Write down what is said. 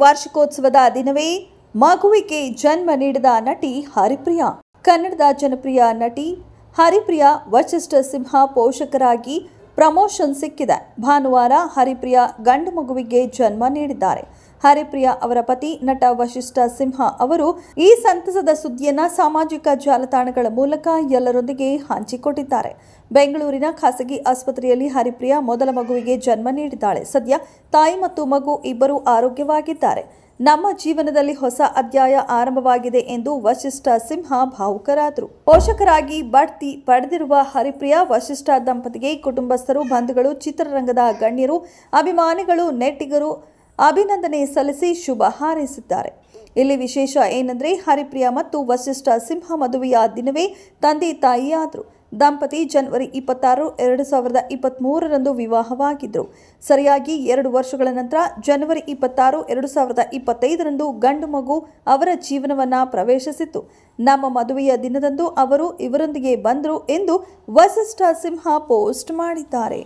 ವಾರ್ಷಿಕೋತ್ಸವದ ದಿನವೇ ಮಗುವಿಗೆ ಜನ್ಮ ನೀಡಿದ ನಟಿ ಹರಿಪ್ರಿಯಾ. ಕನ್ನಡದ ಜನಪ್ರಿಯ ನಟಿ ಹರಿಪ್ರಿಯಾ ವಸಿಷ್ಠ ಸಿಂಹ ಪೋಷಕರಾಗಿ ಪ್ರಮೋಷನ್ ಸಿಕ್ಕಿದೆ. ಭಾನುವಾರ ಹರಿಪ್ರಿಯಾ ಗಂಡು ಮಗುವಿಗೆ ಜನ್ಮ ನೀಡಿದ್ದಾರೆ. ಹರಿಪ್ರಿಯಾ ಅವರ ಪತಿ ನಟ ವಸಿಷ್ಠ ಸಿಂಹ ಅವರು ಈ ಸಂತಸದ ಸುದ್ದಿಯನ್ನ ಸಾಮಾಜಿಕ ಜಾಲತಾಣಗಳ ಮೂಲಕ ಎಲ್ಲರೊಂದಿಗೆ ಹಂಚಿಕೊಂಡಿದ್ದಾರೆ. ಬೆಂಗಳೂರಿನ ಖಾಸಗಿ ಆಸ್ಪತ್ರೆಯಲ್ಲಿ ಹರಿಪ್ರಿಯಾ ಮೊದಲ ಮಗುವಿಗೆ ಜನ್ಮ ನೀಡಿದ್ದಾಳೆ. ಸದ್ಯ ತಾಯಿ ಮತ್ತು ಮಗು ಇಬ್ಬರೂ ಆರೋಗ್ಯವಾಗಿದ್ದಾರೆ. ನಮ್ಮ ಜೀವನದಲ್ಲಿ ಹೊಸ ಅಧ್ಯಾಯ ಆರಂಭವಾಗಿದೆ ಎಂದು ವಸಿಷ್ಠ ಸಿಂಹ ಭಾವುಕರಾದರು. ಪೋಷಕರಾಗಿ ಬಡ್ತಿ ಪಡೆದಿರುವ ಹರಿಪ್ರಿಯಾ ವಸಿಷ್ಠ ದಂಪತಿಗೆ ಕುಟುಂಬಸ್ಥರು, ಬಂಧುಗಳು, ಚಿತ್ರರಂಗದ ಗಣ್ಯರು, ಅಭಿಮಾನಿಗಳು, ನೆಟ್ಟಿಗರು ಅಭಿನಂದನೆ ಸಲ್ಲಿಸಿ ಶುಭ ಹಾರೈಸಿದ್ದಾರೆ. ಇಲ್ಲಿ ವಿಶೇಷ ಏನೆಂದರೆ ಹರಿಪ್ರಿಯಾ ಮತ್ತು ವಸಿಷ್ಠ ಸಿಂಹ ಮದುವೆಯ ದಿನವೇ ತಂದೆ ತಾಯಿಯಾದರು. ದಂಪತಿ ಜನವರಿ 26, 2023ರಂದು ವಿವಾಹವಾಗಿದ್ದರು. ಸರಿಯಾಗಿ 2 ವರ್ಷಗಳ ನಂತರ ಜನವರಿ 26, 2025ರಂದು ಗಂಡು ಮಗು ಅವರ ಜೀವನವನ್ನ ಪ್ರವೇಶಿಸಿತ್ತು. ನಮ್ಮ ಮದುವೆಯ ದಿನದಂದು ಅವರು ಇವರೊಂದಿಗೆ ಬಂದರು ಎಂದು ವಸಿಷ್ಠ ಸಿಂಹ ಪೋಸ್ಟ್ ಮಾಡಿದ್ದಾರೆ.